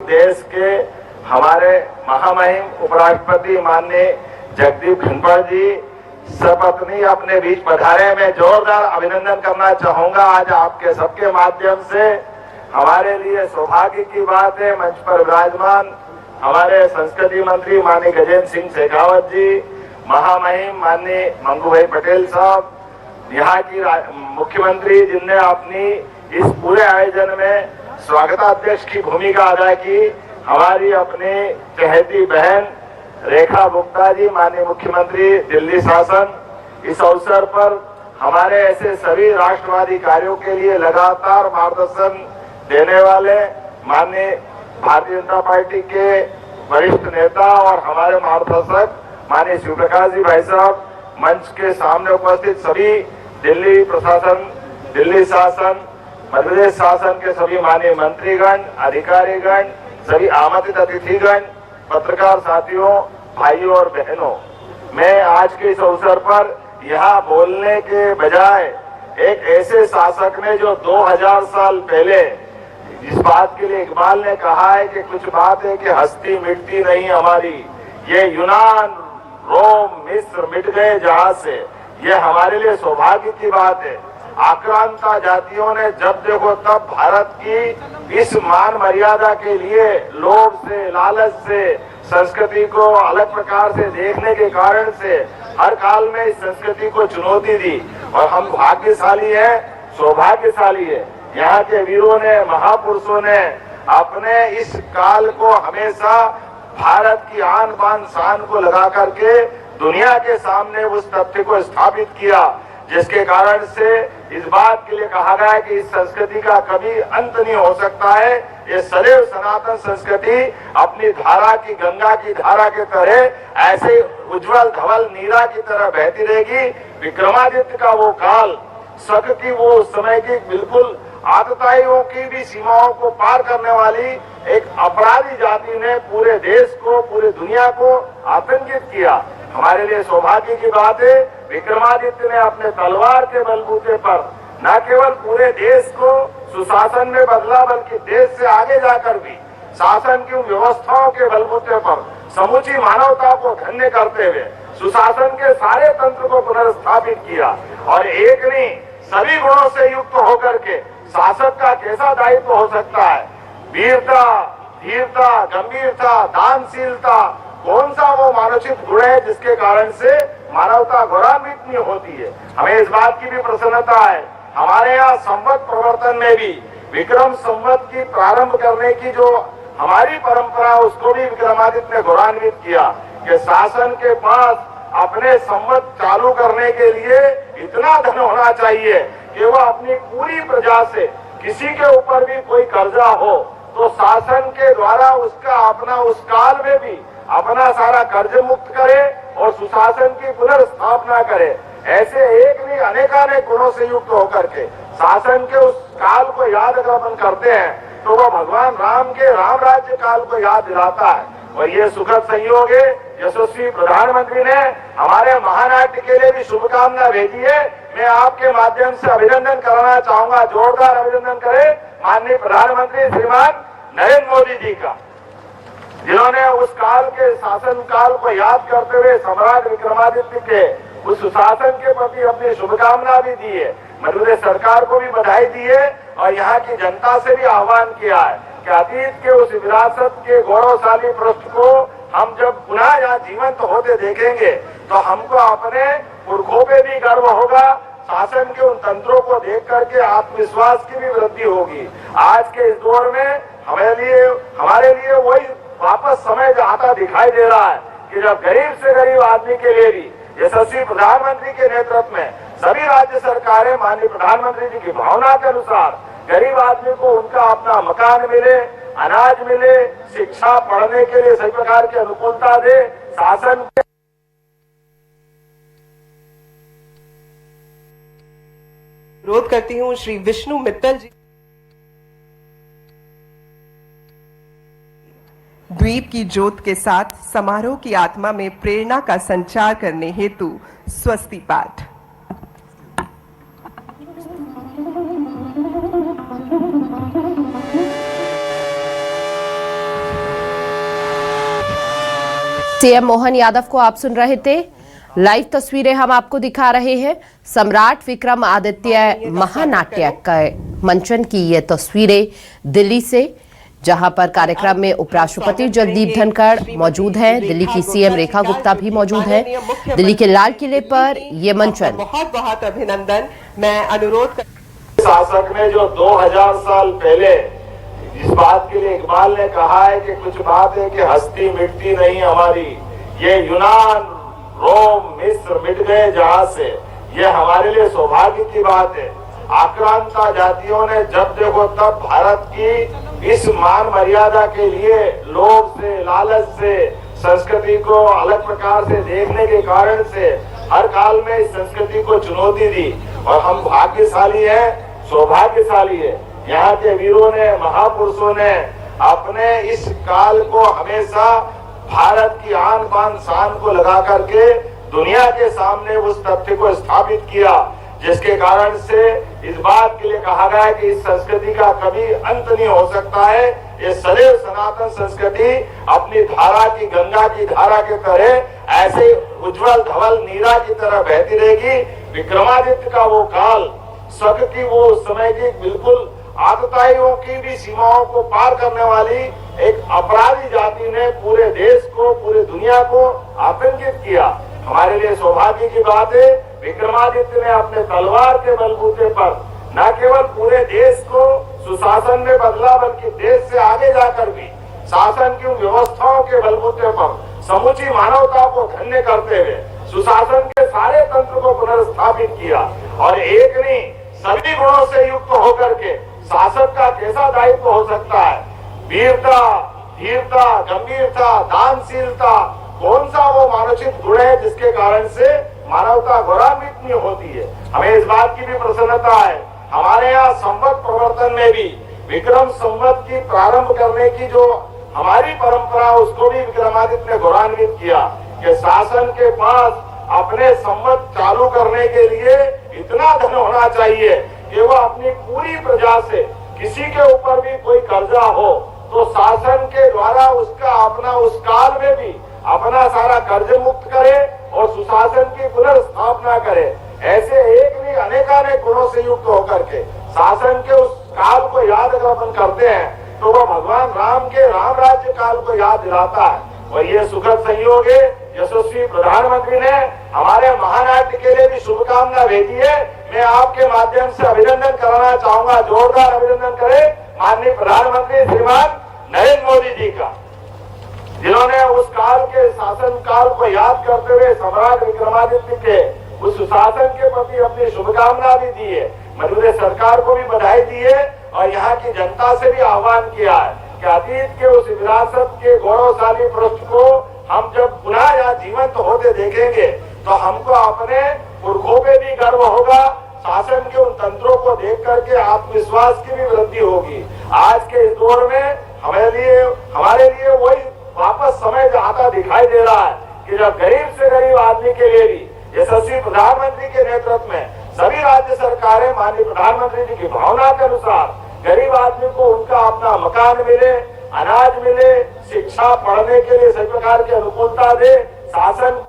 देश के हमारे महामहिम उपराष्ट्रपति माननीय जगदीप धनखड़ जी सपत्नी अपने बीच पधारे। मैं जोरदार अभिनंदन करना चाहूंगा। आज आपके सबके माध्यम से हमारे लिए सौभाग्य की बात है, मंच पर विराजमान हमारे संस्कृति मंत्री माननीय गजेंद्र सिंह शेखावत जी, महामहिम माननीय मंगू भाई पटेल साहब, यहाँ की मुख्यमंत्री जिनने अपनी इस पूरे आयोजन में स्वागताध्यक्ष की भूमिका अदा की, हमारी अपनी चहेती बहन रेखा गुप्ता जी, माननीय मुख्यमंत्री दिल्ली शासन। इस अवसर पर हमारे ऐसे सभी राष्ट्रवादी कार्यों के लिए लगातार मार्गदर्शन देने वाले माननीय भारतीय जनता पार्टी के वरिष्ठ नेता और हमारे मार्गदर्शक माननीय शिव प्रकाश जी भाई साहब, मंच के सामने उपस्थित सभी दिल्ली प्रशासन, दिल्ली शासन, मध्य प्रदेश शासन के सभी माननीय मंत्रीगण, अधिकारीगण, सभी आमंत्रित अतिथिगण, पत्रकार साथियों, भाइयों और बहनों, मैं आज के इस अवसर पर यहाँ बोलने के बजाय एक ऐसे शासक ने जो 2000 साल पहले इस बात के लिए इकबाल ने कहा है कि कुछ बात है कि हस्ती मिटती नहीं हमारी, ये यूनान, रोम, मिस्र मिट गए जहां से, ये हमारे लिए सौभाग्य की बात है। आक्रांता जातियों ने जब देखो तब भारत की इस मान मर्यादा के लिए लोभ से, लालच से, संस्कृति को अलग प्रकार से देखने के कारण से हर काल में इस संस्कृति को चुनौती दी और हम भाग्यशाली हैं, सौभाग्यशाली है। यहाँ के वीरों ने, महापुरुषों ने अपने इस काल को हमेशा भारत की आन बान शान को लगा करके दुनिया के सामने उस तथ्य को स्थापित किया, जिसके कारण से इस बात के लिए कहा गया है कि इस संस्कृति का कभी अंत नहीं हो सकता है। ये सदैव सनातन संस्कृति अपनी धारा की, गंगा की धारा के तरह ऐसे उज्जवल धवल नीरा की तरह बहती रहेगी। विक्रमादित्य का वो काल, शक की वो उस समय की बिल्कुल आतताइयों की भी सीमाओं को पार करने वाली एक अपराधी जाति ने पूरे देश को, पूरी दुनिया को आतंकित किया। हमारे लिए सौभाग्य की बात है, विक्रमादित्य ने अपने तलवार के बलबूते पर न केवल पूरे देश को सुशासन में बदला, बल्कि देश से आगे जाकर भी शासन की व्यवस्थाओं के बलबूते पर समूची मानवता को धन्य करते हुए सुशासन के सारे तंत्र को पुनर्स्थापित किया और एक नहीं सभी गुणों से युक्त होकर के शासक का कैसा दायित्व हो सकता है, वीरता, धीरता, गंभीरता, दानशीलता, कौन सा वो मानसिक गुण है जिसके कारण से मानवता गौरवान्वित नहीं होती है। हमें इस बात की भी प्रसन्नता है, हमारे यहाँ संवत प्रवर्तन में भी विक्रम संवत की प्रारंभ करने की जो हमारी परंपरा, उसको भी विक्रमादित्य ने गौरवान्वित किया कि शासन के पास अपने संवत चालू करने के लिए इतना धन होना चाहिए कि वह अपनी पूरी प्रजा से, किसी के ऊपर भी कोई कर्जा हो तो शासन के द्वारा उसका अपना उस काल में भी अपना सारा कर्ज मुक्त करे और सुशासन की पुनर्स्थापना करे। ऐसे एक नहीं अनेकानेक गुणों से युक्त होकर के शासन के उस काल को याद अगर अपन करते हैं तो वह भगवान राम के राम राज्य काल को याद दिलाता है। और ये सुखद संयोग है, यशस्वी प्रधानमंत्री ने हमारे महानाट्य के लिए भी शुभकामना भेजी है। मैं आपके माध्यम से अभिनंदन करना चाहूंगा, जोरदार अभिनंदन करें माननीय प्रधानमंत्री श्रीमान नरेंद्र मोदी जी का, जिन्होंने उस काल के शासन काल को याद करते हुए सम्राट विक्रमादित्य के उस सुशासन के प्रति अपनी शुभकामना भी दी है। मध्य प्रदेश सरकार को भी बधाई दी है और यहाँ की जनता से भी आह्वान किया है कि अतीत के उस विरासत के गौरवशाली पृष्ठ को हम जब पुनः यहाँ जीवंत होते देखेंगे तो हमको अपने पुरखों पे भी गर्व होगा, शासन के उन तंत्रों को देख करके आत्मविश्वास की भी वृद्धि होगी। आज के इस दौर में हमारे लिए वही वापस समय आता दिखाई दे रहा है कि जब गरीब से गरीब आदमी के लिए भी यशस्वी प्रधानमंत्री के नेतृत्व में सभी राज्य सरकारें माननीय प्रधानमंत्री जी की भावना के अनुसार गरीब आदमी को उनका अपना मकान मिले, अनाज मिले, शिक्षा पढ़ने के लिए सभी प्रकार की अनुकूलता दे, शासन के अनुरोध करती हूँ श्री विष्णु मित्तल जी। द्वीप की ज्योत के साथ समारोह की आत्मा में प्रेरणा का संचार करने हेतु स्वस्ति पाठ। सीएम मोहन यादव को आप सुन रहे थे। लाइव तस्वीरें हम आपको दिखा रहे हैं। सम्राट विक्रमादित्य महानाट्य का मंचन की ये तस्वीरें दिल्ली से, जहां पर कार्यक्रम में उपराष्ट्रपति जगदीप धनखड़ मौजूद हैं, दिल्ली की सीएम रेखा गुप्ता भी मौजूद हैं। दिल्ली के लाल किले पर ये मंचन। बहुत बहुत अभिनंदन। मैं अनुरोध शासक ने जो 2000 साल पहले इस बात के लिए इकबाल ने कहा है कि कुछ बात है कि हस्ती मिटती नहीं हमारी, ये यूनान, रोम, मिस्र मिट गए जहां से, ये हमारे लिए सौभाग्य की बात है। आक्रांता जातियों ने जब देखो तब भारत की इस मान मर्यादा के लिए लोभ से, लालच से, संस्कृति को अलग प्रकार से देखने के कारण से हर काल में इस संस्कृति को चुनौती दी। और हम भाग्यशाली हैं, सौभाग्यशाली है, यहाँ के वीरों ने, महापुरुषों ने अपने इस काल को हमेशा भारत की आन बान शान को लगा करके दुनिया के सामने उस तथ्य को स्थापित किया, जिसके कारण से इस बात के लिए कहा गया है कि इस संस्कृति का कभी अंत नहीं हो सकता है। ये सदैव सनातन संस्कृति अपनी धारा की, गंगा की धारा के तरह ऐसे उज्जवल धवल नीरा की तरह बहती रहेगी। विक्रमादित्य का वो काल, स्वर्ग की वो उस समय की बिल्कुल आतताइयों की भी सीमाओं को पार करने वाली एक अपराधी जाति ने पूरे देश को, पूरे दुनिया को आतंकित किया। हमारे लिए सौभाग्य की बात है, विक्रमादित्य ने अपने तलवार के बलबूते पर न केवल पूरे देश को सुशासन में बदला, बल्कि देश से आगे जाकर भी शासन की उन व्यवस्थाओं के बलबूते पर समूची मानवता को धन्य करते हुए सुशासन के सारे तंत्र को पुनर्स्थापित किया। और एक नहीं, सभी गुणों से युक्त होकर के शासक का कैसा दायित्व हो सकता है, वीरता, धीरता, गंभीरता, दानशीलता, कौन सा वो मानसिक गुण है जिसके कारण से मानवता गौरवान्वित नहीं होती है। हमें इस बात की भी प्रसन्नता है, हमारे यहाँ संवत प्रवर्तन में भी विक्रम संवत की प्रारंभ करने की जो हमारी परंपरा, उसको भी विक्रमादित्य ने गौरवान्वित किया कि शासन के पास अपने संवत चालू करने के लिए इतना धन होना चाहिए कि वो अपनी पूरी प्रजा से, किसी के ऊपर भी कोई कर्जा हो तो शासन के द्वारा उसका अपना उस काल में भी अपना सारा कर्ज मुक्त करे और सुशासन की पुनर्स्थापना करे। ऐसे एक नहीं अनेकानेक गुणों से युक्त होकर के शासन के उस काल को याद अगर अपन करते हैं तो वह भगवान राम के राम राज्य काल को याद दिलाता है। और ये सुखद संयोग है, यशस्वी प्रधानमंत्री ने हमारे महानाट्य के लिए भी शुभकामना भेजी है। मैं आपके माध्यम से अभिनंदन कराना चाहूंगा, जोरदार अभिनंदन करें माननीय प्रधानमंत्री श्रीमान नरेंद्र मोदी जी का, जिन्होंने उस काल के शासन काल को याद करते हुए सम्राट विक्रमादित्य के उस सुशासन के प्रति अपनी शुभकामना भी दी है। मौजूदा सरकार को भी बधाई दी है और यहाँ की जनता से भी आह्वान किया है कि अतीत के उस विरासत के गौरवशाली पृष्ठ को हम जब पुनः यहाँ जीवंत होते देखेंगे तो हमको अपने पुरखों पे भी गर्व होगा, शासन के उन तंत्रों को देख करके आत्मविश्वास की भी वृद्धि होगी। आज के इस दौर में हमारे लिए वही वापस समय आता दिखाई दे रहा है कि जब गरीब से गरीब आदमी के लिए भी यशस्वी प्रधानमंत्री के नेतृत्व में सभी राज्य सरकारें माननीय प्रधानमंत्री जी की भावना के अनुसार गरीब आदमी को उनका अपना मकान मिले, अनाज मिले, शिक्षा पढ़ने के लिए सभी प्रकार की अनुकूलता दे, शासन